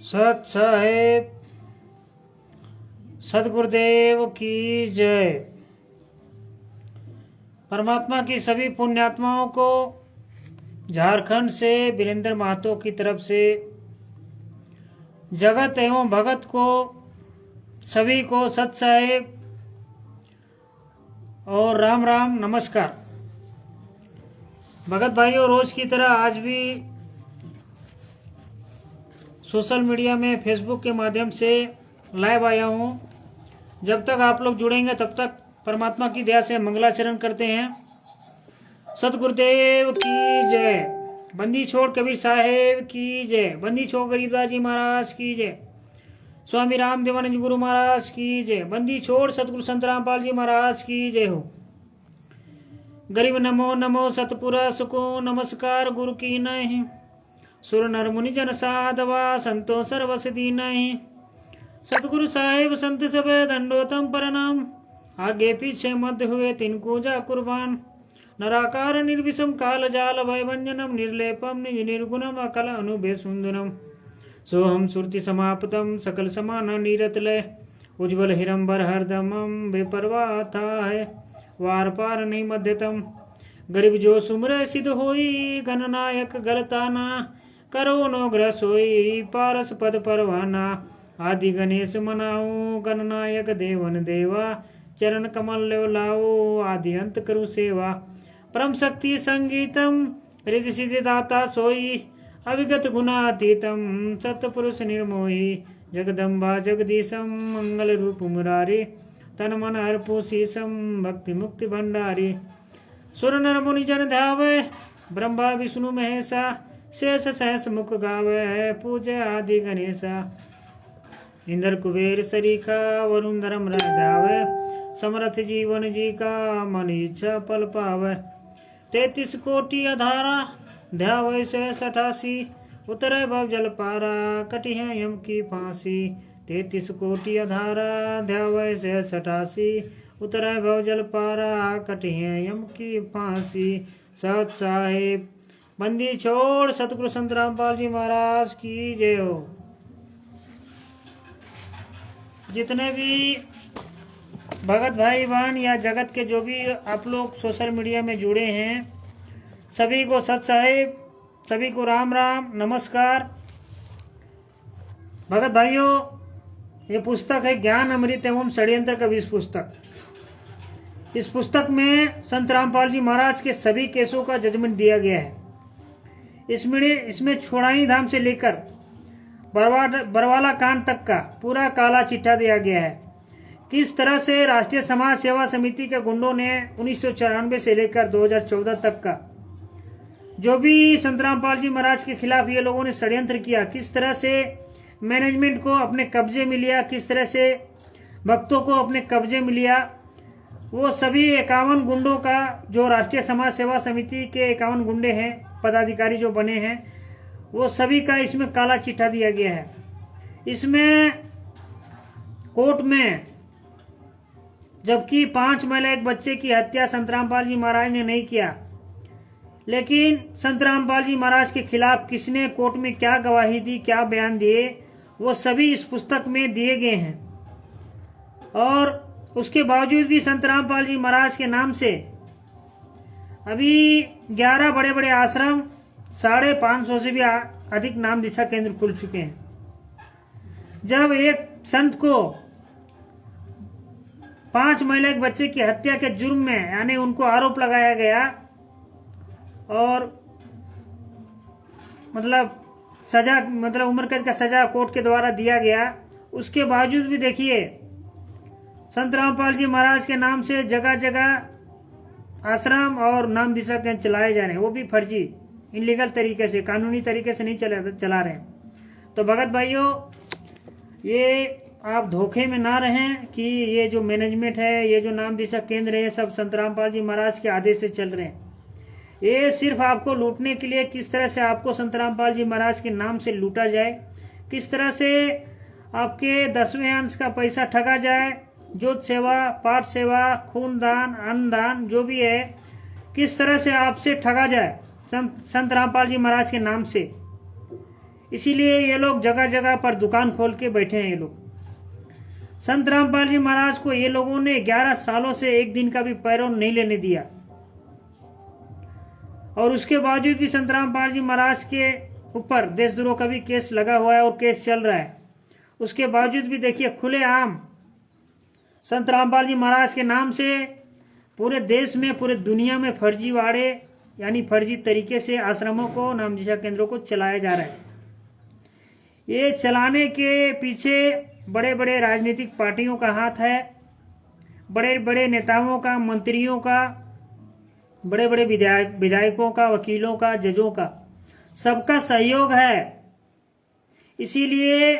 सत साहेब सदगुरुदेव की जय। परमात्मा की सभी पुण्यात्माओं को झारखंड से वीरेंद्र महतो की तरफ से जगत एवं भगत को सभी को सत साहेब और राम राम नमस्कार। भगत भाइयों, रोज की तरह आज भी सोशल मीडिया में फेसबुक के माध्यम से लाइव आया हूँ। जब तक आप लोग जुड़ेंगे तब तक परमात्मा की दया से मंगलाचरण करते हैं। सतगुरुदेव की जय। बंदी छोड़ कबीर साहेब की जय। बंदी छोड़ गरीबदास जी महाराज की जय। स्वामी राम देवानंद गुरु महाराज की जय। बंदी छोड़ सतगुरु संत रामपाल जी महाराज की जय हो। गरीब नमो नमो सतपुरा सुको नमस्कार गुरु की नहीं। सुर नर मुनि जन साधवा संतो सर्वस दीनहि। सतगुरु साहेब संत सब दंडोतम प्रणाम। आगे पीछे मध्य हुए तिनको जा कुर्बान। नराकार निर्विषम काल जाल भय भंजनम निर्लेपम निज निर्गुणम अकल अनुभे सुंदरम। सोहम सुरति समाप्तम सकल समान नीरतलय। उज्ज्वल हिरंबर हरदमम बेपरवाह था है वार पार नहीं मध्यतम। गरीब जो सुमर सिद्ध होई गणनायक गलताना। करो नो ग्रह सोई पारस पद परवाना। आदि गणेश मनाओ गणनायक देवन देवा। चरण कमल ले लाओ आदि अंत करु सेवा। परम शक्ति संगीतम रिद्धि सिद्धि दाता सोई। अविगत गुणातीतम सतपुरुष निर्मोही। जगदम्बा जगदीशम मंगल रूप मुरारी। तन मन अर्पु शीशम भक्ति मुक्ति भंडारी। सुर नर मुनि जन ध्यावे ब्रह्मा विष्णु महेशा। शेष सहस मुख गावे पूजा आदि गणेशा। इंद्र कुबेर सरीखा वरुण धर्म राधावे। समर्थ जीवन जी का मन इच्छा पल पावे। 33 कोटि अधारा ध्यावे से 88। उतरे भव जल पारा कटी है यम की फांसी। 33 कोटि अधारा ध्यावे से 88। उतरे भव जल पारा कटी है यम की फांसी। सत साहेब बंदी छोड़ सतगुरु संत रामपाल जी महाराज की जय हो। जितने भी भगत भाई बहन या जगत के जो भी आप लोग सोशल मीडिया में जुड़े हैं, सभी को सत साहेब, सभी को राम राम नमस्कार। भगत भाइयों, ये पुस्तक है ज्ञान अमृत एवं षड्यंत्र का विष पुस्तक। इस पुस्तक में संत रामपाल जी महाराज के सभी केसों का जजमेंट दिया गया है। इसमें छोड़ाई धाम से लेकर बरवाला कांड तक का पूरा काला चिट्ठा दिया गया है। किस तरह से राष्ट्रीय समाज सेवा समिति के गुंडों ने 1994 से लेकर 2014 तक का जो भी संत रामपाल जी महाराज के खिलाफ ये लोगों ने षड्यंत्र किया, किस तरह से मैनेजमेंट को अपने कब्जे में लिया, किस तरह से भक्तों को अपने कब्जे में लिया, वो सभी 51 गुंडों का जो राष्ट्रीय समाज सेवा समिति के 51 गुंडे हैं, पदाधिकारी जो बने हैं, वो सभी का इसमें काला चिट्ठा दिया गया है। इसमें कोर्ट में जबकि 5 महिला एक बच्चे की हत्या संत रामपाल जी महाराज ने नहीं किया, लेकिन संत रामपाल जी महाराज के खिलाफ किसने कोर्ट में क्या गवाही दी, क्या बयान दिए, वो सभी इस पुस्तक में दिए गए हैं। और उसके बावजूद भी संत रामपाल जी महाराज के नाम से अभी 11 बड़े बड़े आश्रम, 550 से भी अधिक नाम दीक्षा केंद्र खुल चुके हैं। जब एक संत को 5 महिला एक बच्चे की हत्या के जुर्म में, यानी उनको आरोप लगाया गया और सजा उम्र कैद का सजा कोर्ट के द्वारा दिया गया, उसके बावजूद भी देखिए संत रामपाल जी महाराज के नाम से जगह जगह आश्रम और नाम दीक्षा केंद्र चलाए जा रहे हैं, वो भी फर्जी, इनलीगल तरीके से, कानूनी तरीके से नहीं चला रहे हैं। तो भगत भाइयों, ये आप धोखे में ना रहें कि ये जो मैनेजमेंट है, ये जो नाम दीक्षा केंद्र है, सब संत रामपाल जी महाराज के आदेश से चल रहे हैं। ये सिर्फ आपको लूटने के लिए, किस तरह से आपको संत रामपाल जी महाराज के नाम से लूटा जाए, किस तरह से आपके 10वें अंश का पैसा ठगा जाए, ज्योत सेवा, पाठ सेवा, खून दान, अन्न दान जो भी है, किस तरह से आपसे ठगा जाए संत रामपाल जी महाराज के नाम से, इसीलिए ये लोग जगह जगह पर दुकान खोल के बैठे हैं। ये लोग संत रामपाल जी महाराज को ये लोगों ने 11 सालों से एक दिन का भी पैरों नहीं लेने दिया, और उसके बावजूद भी संत रामपाल जी महाराज के ऊपर देशद्रोह का भी केस लगा हुआ है और केस चल रहा है। उसके बावजूद भी देखिए खुलेआम संत रामपाल जी महाराज के नाम से पूरे देश में, पूरे दुनिया में फर्जीवाड़े यानी फर्जी तरीके से आश्रमों को, नाम दीक्षा केंद्रों को चलाया जा रहा है। ये चलाने के पीछे बड़े बड़े राजनीतिक पार्टियों का हाथ है, बड़े बड़े नेताओं का, मंत्रियों का, बड़े बड़े विधायकों का, वकीलों का, जजों का, सबका सहयोग है। इसीलिए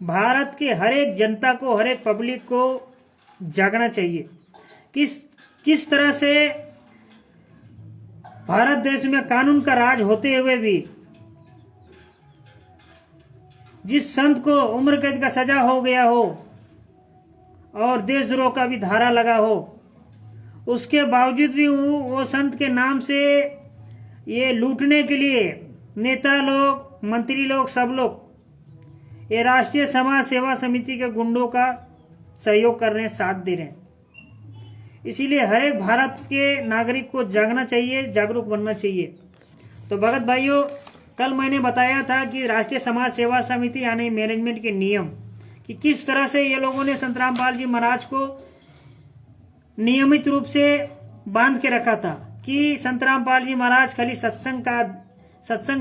भारत के हर एक जनता को, हर एक पब्लिक को जागना चाहिए। किस तरह से भारत देश में कानून का राज होते हुए भी जिस संत को उम्र कैद का सजा हो गया हो और देशद्रोह का भी धारा लगा हो, उसके बावजूद भी वो संत के नाम से ये लूटने के लिए नेता लोग, मंत्री लोग, सब लोग ये राष्ट्रीय समाज सेवा समिति के गुंडों का सहयोग कर रहे हैं, साथ दे रहे हैं। इसीलिए हर एक भारत के नागरिक को जागना चाहिए, जागरूक बनना चाहिए। तो भगत भाइयों, कल मैंने बताया था कि राष्ट्रीय समाज सेवा समिति यानी मैनेजमेंट के नियम, कि किस तरह से ये लोगों ने संत रामपाल जी महाराज को नियमित रूप से बांध के रखा था कि संत रामपाल जी महाराज खाली सत्संग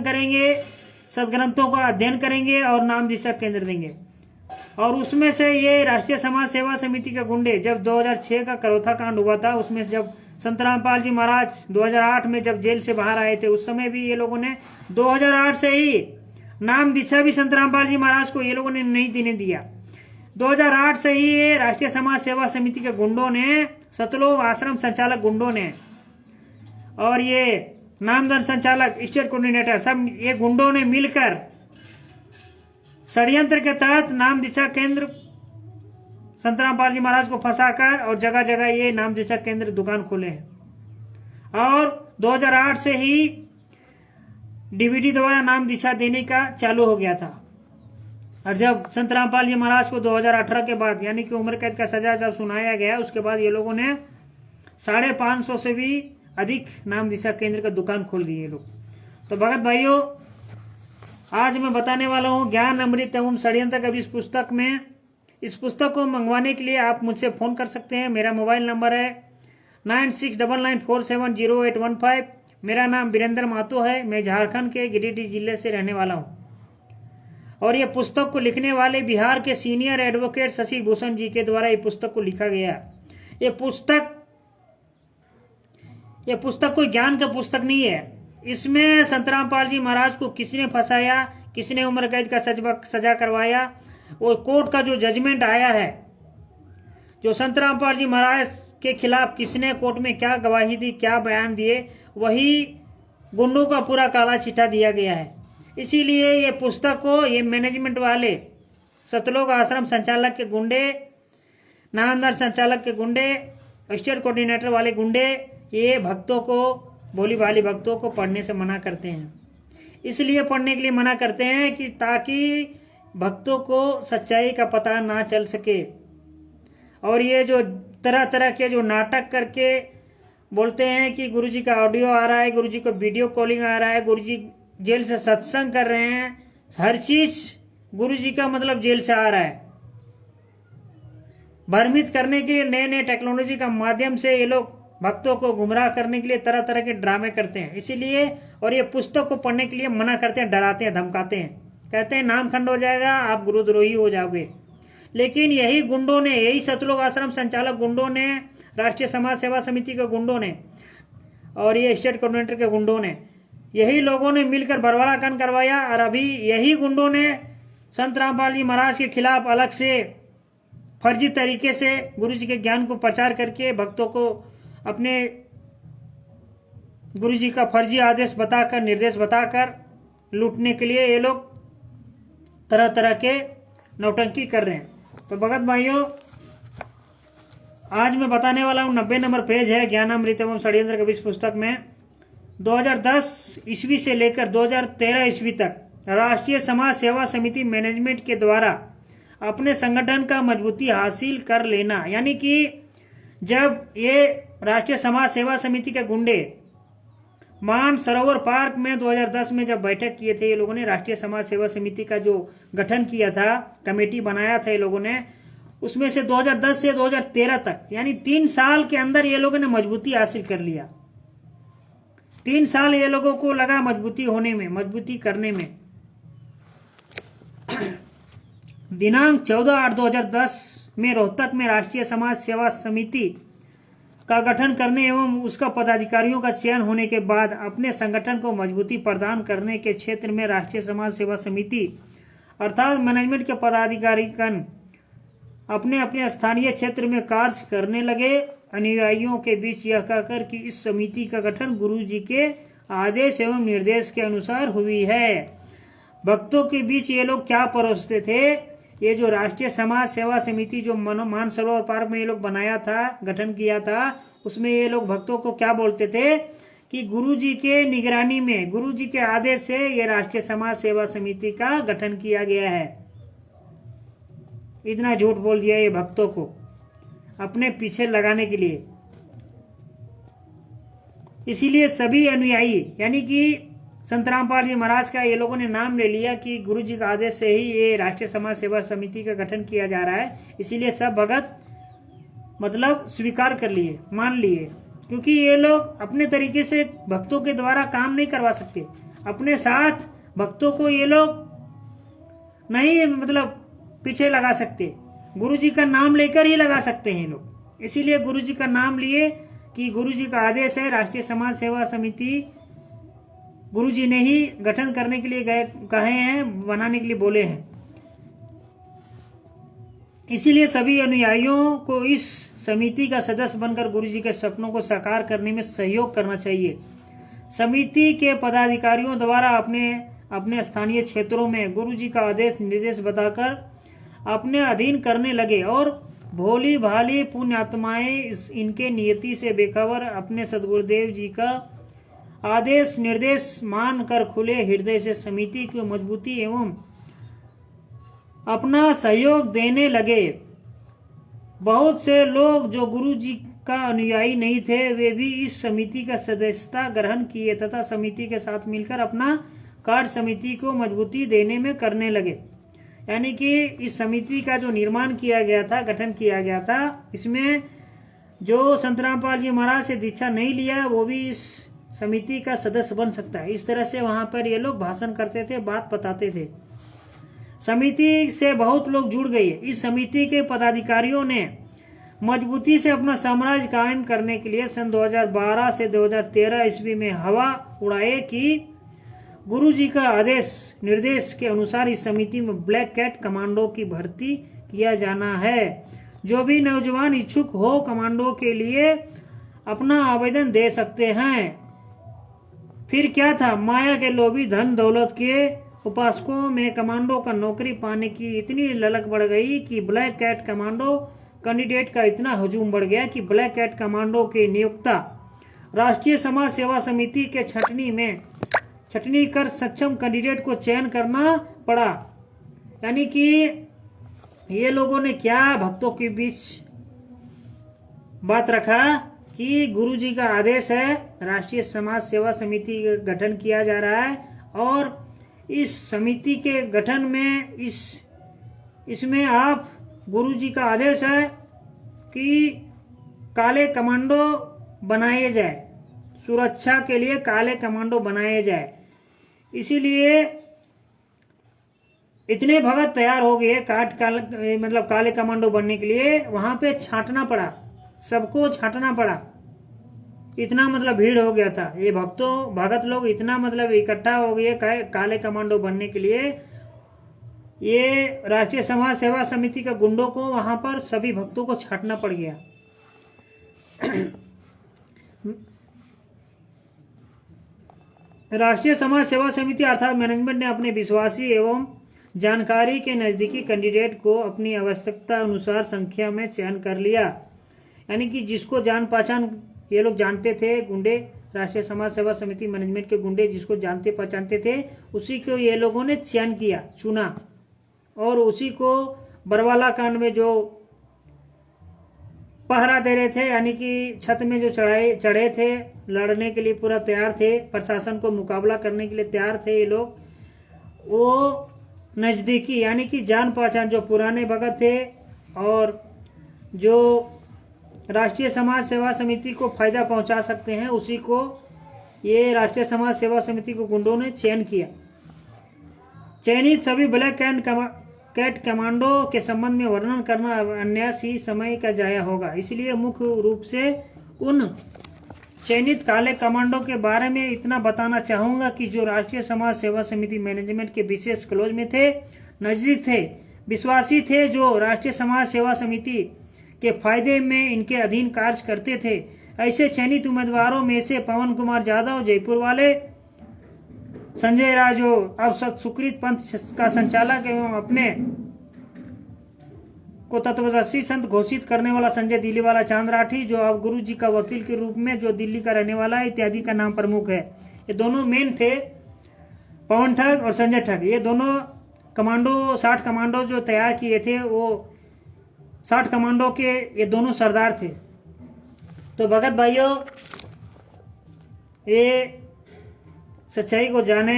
करेंगे, सदग्रंथों का अध्ययन करेंगे और नाम दीक्षा केंद्र देंगे। और उसमें से ये राष्ट्रीय समाज सेवा समिति के गुंडे, जब 2006 का करौथा कांड हुआ था, उसमें जब संत रामपाल जी महाराज 2008 में जब जेल से बाहर आए थे, उस समय भी ये लोगों ने 2008 से ही नाम दीक्षा भी संत रामपाल जी महाराज को ये लोगों ने नहीं देने दिया। 2008 से ही ये राष्ट्रीय समाज सेवा समिति के गुंडों ने, सतलोक आश्रम संचालक गुंडों ने और ये नामदान संचालक, स्टेट कोऑर्डिनेटर, सब ये गुंडों ने मिलकर षड्यंत्र के तहत नाम दीक्षा केंद्र संत रामपाल जी महाराज को फंसाकर और जगह जगह ये नाम दीक्षा केंद्र दुकान खोले हैं। और 2008 से ही डीवीडी द्वारा नाम दीक्षा देने का चालू हो गया था। और जब संत रामपाल जी महाराज को 2018 के बाद यानी कि उम्र कैद का सजा जब सुनाया गया, उसके बाद ये लोगों ने 550 से भी अधिक नाम दीक्षा केंद्र का दुकान खोल दिए लोग। तो भगत भाइयों, आज मैं बताने वाला हूँ ज्ञान अमृत एवं षड्यंत्र कवि इस पुस्तक में। इस पुस्तक को मंगवाने के लिए आप मुझसे फ़ोन कर सकते हैं। मेरा मोबाइल नंबर है 9699470815। मेरा नाम वीरेंद्र महतो है। मैं झारखंड के गिरिडीह जिले से रहने वाला हूँ। और ये पुस्तक को लिखने वाले बिहार के सीनियर एडवोकेट शशि भूषण जी के द्वारा ये पुस्तक को लिखा गया। ये पुस्तक कोई ज्ञान का पुस्तक नहीं है। इसमें संत रामपाल जी महाराज को किसने फंसाया, किसने उम्र कैद का सजा करवाया, वो कोर्ट का जो जजमेंट आया है, जो संत रामपाल जी महाराज के खिलाफ किसने कोर्ट में क्या गवाही दी, क्या बयान दिए, वही गुंडों का पूरा काला चिट्ठा दिया गया है। इसीलिए ये पुस्तक को ये मैनेजमेंट वाले, सतलोक आश्रम संचालक के गुंडे, नामदार संचालक के गुंडे, स्टेट कोऑर्डिनेटर वाले गुंडे, ये भक्तों को, भोली भाली भक्तों को पढ़ने से मना करते हैं। इसलिए पढ़ने के लिए मना करते हैं कि ताकि भक्तों को सच्चाई का पता ना चल सके। और ये जो तरह तरह के जो नाटक करके बोलते हैं कि गुरुजी का ऑडियो आ रहा है, गुरुजी को वीडियो कॉलिंग आ रहा है, गुरुजी जेल से सत्संग कर रहे हैं, हर चीज गुरुजी का मतलब जेल से आ रहा है। भ्रमित करने के लिए नए नए टेक्नोलॉजी का माध्यम से ये लोग भक्तों को गुमराह करने के लिए तरह तरह के ड्रामे करते हैं। इसीलिए और ये पुस्तक को पढ़ने के लिए मना करते हैं, डराते हैं, धमकाते हैं, कहते हैं नाम खंड हो जाएगा, आप गुरुद्रोही हो जाओगे। लेकिन यही गुंडों ने, यही सतलोक आश्रम संचालक गुंडों ने, राष्ट्रीय समाज सेवा समिति के गुंडों ने और ये स्टेट कोऑर्डिनेटर के गुंडों ने, यही लोगों ने मिलकर बरवाला कांड करवाया। और अभी यही गुंडों ने संत रामपाल जी महाराज के खिलाफ अलग से फर्जी तरीके से गुरुजी के ज्ञान को प्रचार करके भक्तों को अपने गुरुजी का फर्जी आदेश बताकर, निर्देश बताकर लूटने के लिए ये लोग तरह तरह के नौटंकी कर रहे हैं। तो भगत भाइयों, आज मैं बताने वाला हूँ 90 नंबर पेज है ज्ञानामृत एवं षड्यंत्र कवि इस पुस्तक में 2010 ईस्वी से लेकर 2013 ईस्वी तक राष्ट्रीय समाज सेवा समिति मैनेजमेंट के द्वारा अपने संगठन का मजबूती हासिल कर लेना। यानी कि जब ये राष्ट्रीय समाज सेवा समिति के गुंडे मानसरोवर पार्क में 2010 में जब बैठक किए थे, ये लोगों ने राष्ट्रीय समाज सेवा समिति का जो गठन किया था, कमेटी बनाया था ये लोगों ने, उसमें से 2010 से 2013 तक यानी 3 साल के अंदर ये लोगों ने मजबूती हासिल कर लिया। 3 साल ये लोगों को लगा मजबूती होने में, मजबूती करने में। दिनांक 14/8/2010 में रोहतक में राष्ट्रीय समाज सेवा समिति का गठन करने एवं उसका पदाधिकारियों का चयन होने के बाद अपने संगठन को मजबूती प्रदान करने के क्षेत्र में राष्ट्रीय समाज सेवा समिति अर्थात मैनेजमेंट के पदाधिकारीगण अपने अपने स्थानीय क्षेत्र में कार्य करने लगे। अनुयायियों के बीच यह कहकर कि इस समिति का गठन गुरु जी के आदेश एवं निर्देश के अनुसार हुई है। भक्तों के बीच ये लोग क्या परोसते थे, ये जो राष्ट्रीय समाज सेवा समिति जो मानसरोवर पार्क में ये लोग बनाया था, गठन किया था, उसमें ये लोग भक्तों को क्या बोलते थे कि गुरुजी के निगरानी में, गुरुजी के आदेश से ये राष्ट्रीय समाज सेवा समिति का गठन किया गया है। इतना झूठ बोल दिया ये भक्तों को अपने पीछे लगाने के लिए। इसीलिए सभी अनुयायी यानी कि संत रामपाल जी महाराज का ये लोगों ने नाम ले लिया कि गुरु जी का आदेश से ही ये राष्ट्रीय समाज सेवा समिति का गठन किया जा रहा है। इसीलिए सब भगत मतलब स्वीकार कर लिए, मान लिए, क्योंकि ये लोग अपने तरीके से भक्तों के द्वारा काम नहीं करवा सकते। अपने साथ भक्तों को ये लोग नहीं मतलब पीछे लगा सकते, गुरु जी का नाम लेकर ही लगा सकते हैं लोग। इसीलिए गुरु जी का नाम लिए कि गुरु जी का आदेश है, राष्ट्रीय समाज सेवा समिति गुरु जी ने ही गठन करने के लिए कहे हैं, बनाने के लिए बोले हैं। इसीलिए सभी अनुयायियों को इस समिति का सदस्य बनकर गुरु जी के सपनों को साकार करने में सहयोग करना चाहिए। समिति के पदाधिकारियों द्वारा अपने अपने स्थानीय क्षेत्रों में गुरु जी का आदेश निर्देश बताकर अपने अधीन करने लगे और भोली भाली पुण्यात्माएं इनके नियति से बेखबर अपने सदगुरुदेव जी का आदेश निर्देश मानकर खुले हृदय से समिति की मजबूती एवं अपना सहयोग देने लगे। बहुत से लोग जो गुरु जी का अनुयायी नहीं थे, वे भी इस समिति का सदस्यता ग्रहण किए तथा समिति के साथ मिलकर अपना कार्य समिति को मजबूती देने में करने लगे। यानी कि इस समिति का जो निर्माण किया गया था, गठन किया गया था, इसमें जो संत रामपाल जी महाराज से दीक्षा नहीं लिया वो भी इस समिति का सदस्य बन सकता है। इस तरह से वहां पर ये लोग भाषण करते थे, बात बताते थे। समिति से बहुत लोग जुड़ गए। इस समिति के पदाधिकारियों ने मजबूती से अपना साम्राज्य कायम करने के लिए सन 2012 से 2013 ईस्वी में हवा उड़ाए कि गुरु जी का आदेश निर्देश के अनुसार इस समिति में ब्लैक कैट कमांडो की भर्ती किया जाना है। जो भी नौजवान इच्छुक हो कमांडो के लिए अपना आवेदन दे सकते हैं। फिर क्या था, माया के लोभी धन दौलत के उपासकों में कमांडो का नौकरी पाने की इतनी ललक बढ़ गई कि ब्लैक कैट कमांडो कैंडिडेट का इतना हजूम बढ़ गया कि ब्लैक कैट कमांडो के नियुक्ता राष्ट्रीय समाज सेवा समिति के छटनी कर सक्षम कैंडिडेट को चयन करना पड़ा। यानी कि ये लोगों ने क्या भक्तों के बीच बात रखा कि गुरु जी का आदेश है, राष्ट्रीय समाज सेवा समिति का गठन किया जा रहा है और इस समिति के गठन में इसमें आप गुरु जी का आदेश है कि काले कमांडो बनाए जाए, सुरक्षा के लिए काले कमांडो बनाए जाए। इसीलिए इतने भगत तैयार हो गए मतलब काले कमांडो बनने के लिए, वहां पे छांटना पड़ा, सबको छांटना पड़ा। इतना मतलब भीड़ हो गया था। ये भगत लोग इतना मतलब इकट्ठा हो गए काले कमांडो बनने के लिए। ये राष्ट्रीय समाज सेवा समिति का गुंडों को वहां पर सभी भक्तों को छांटना पड़ गया। राष्ट्रीय समाज सेवा समिति अर्थात मैनेजमेंट ने अपने विश्वासी एवं जानकारी के नजदीकी कैंडिडेट को अपनी आवश्यकता अनुसार संख्या में चयन कर लिया। यानी कि जिसको जान पहचान ये लोग जानते थे, गुंडे राष्ट्रीय समाज सेवा समिति मैनेजमेंट के गुंडे जिसको जानते पहचानते थे, उसी को ये लोगों ने चुना और उसी को बरवाला कांड में जो पहरा दे रहे थे, यानी कि छत में जो चढ़े थे, लड़ने के लिए पूरा तैयार थे, प्रशासन को मुकाबला करने के लिए तैयार थे ये लोग, वो नज़दीकी यानी कि जान पहचान जो पुराने भगत थे और जो राष्ट्रीय समाज सेवा समिति को फायदा पहुंचा सकते हैं, उसी को ये राष्ट्रीय समाज सेवा समिति को गुंडों ने चयन किया। चयनित सभी ब्लैक कैट कमांडो के संबंध में वर्णन करना अन्यास ही समय का जाया होगा, इसलिए मुख्य रूप से उन चयनित काले कमांडो के बारे में इतना बताना चाहूंगा कि जो राष्ट्रीय समाज सेवा समिति मैनेजमेंट के विशेष क्लोज में थे, नजदीक थे, विश्वासी थे, जो राष्ट्रीय समाज सेवा समिति के फायदे में इनके अधीन कार्य करते थे। ऐसे चयनित उम्मीदवारों में से पवन कुमार यादव जयपुर वाले, संजय राय जो अब सुकृत पंथ का संचालक एवं अपने को तत्वदर्शी संत घोषित करने वाला संजय दिल्ली वाला, चांद राठी जो अब गुरु जी का वकील के रूप में जो दिल्ली का रहने वाला है, इत्यादि का नाम प्रमुख है। ये दोनों मेन थे, पवन ठग और संजय ठग। ये दोनों कमांडो 60 कमांडो जो तैयार किए थे, वो 60 कमांडो के ये दोनों सरदार थे। तो भगत भाइयों, ये सच्चाई को जाने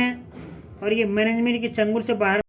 और ये मैनेजमेंट के चंगुल से बाहर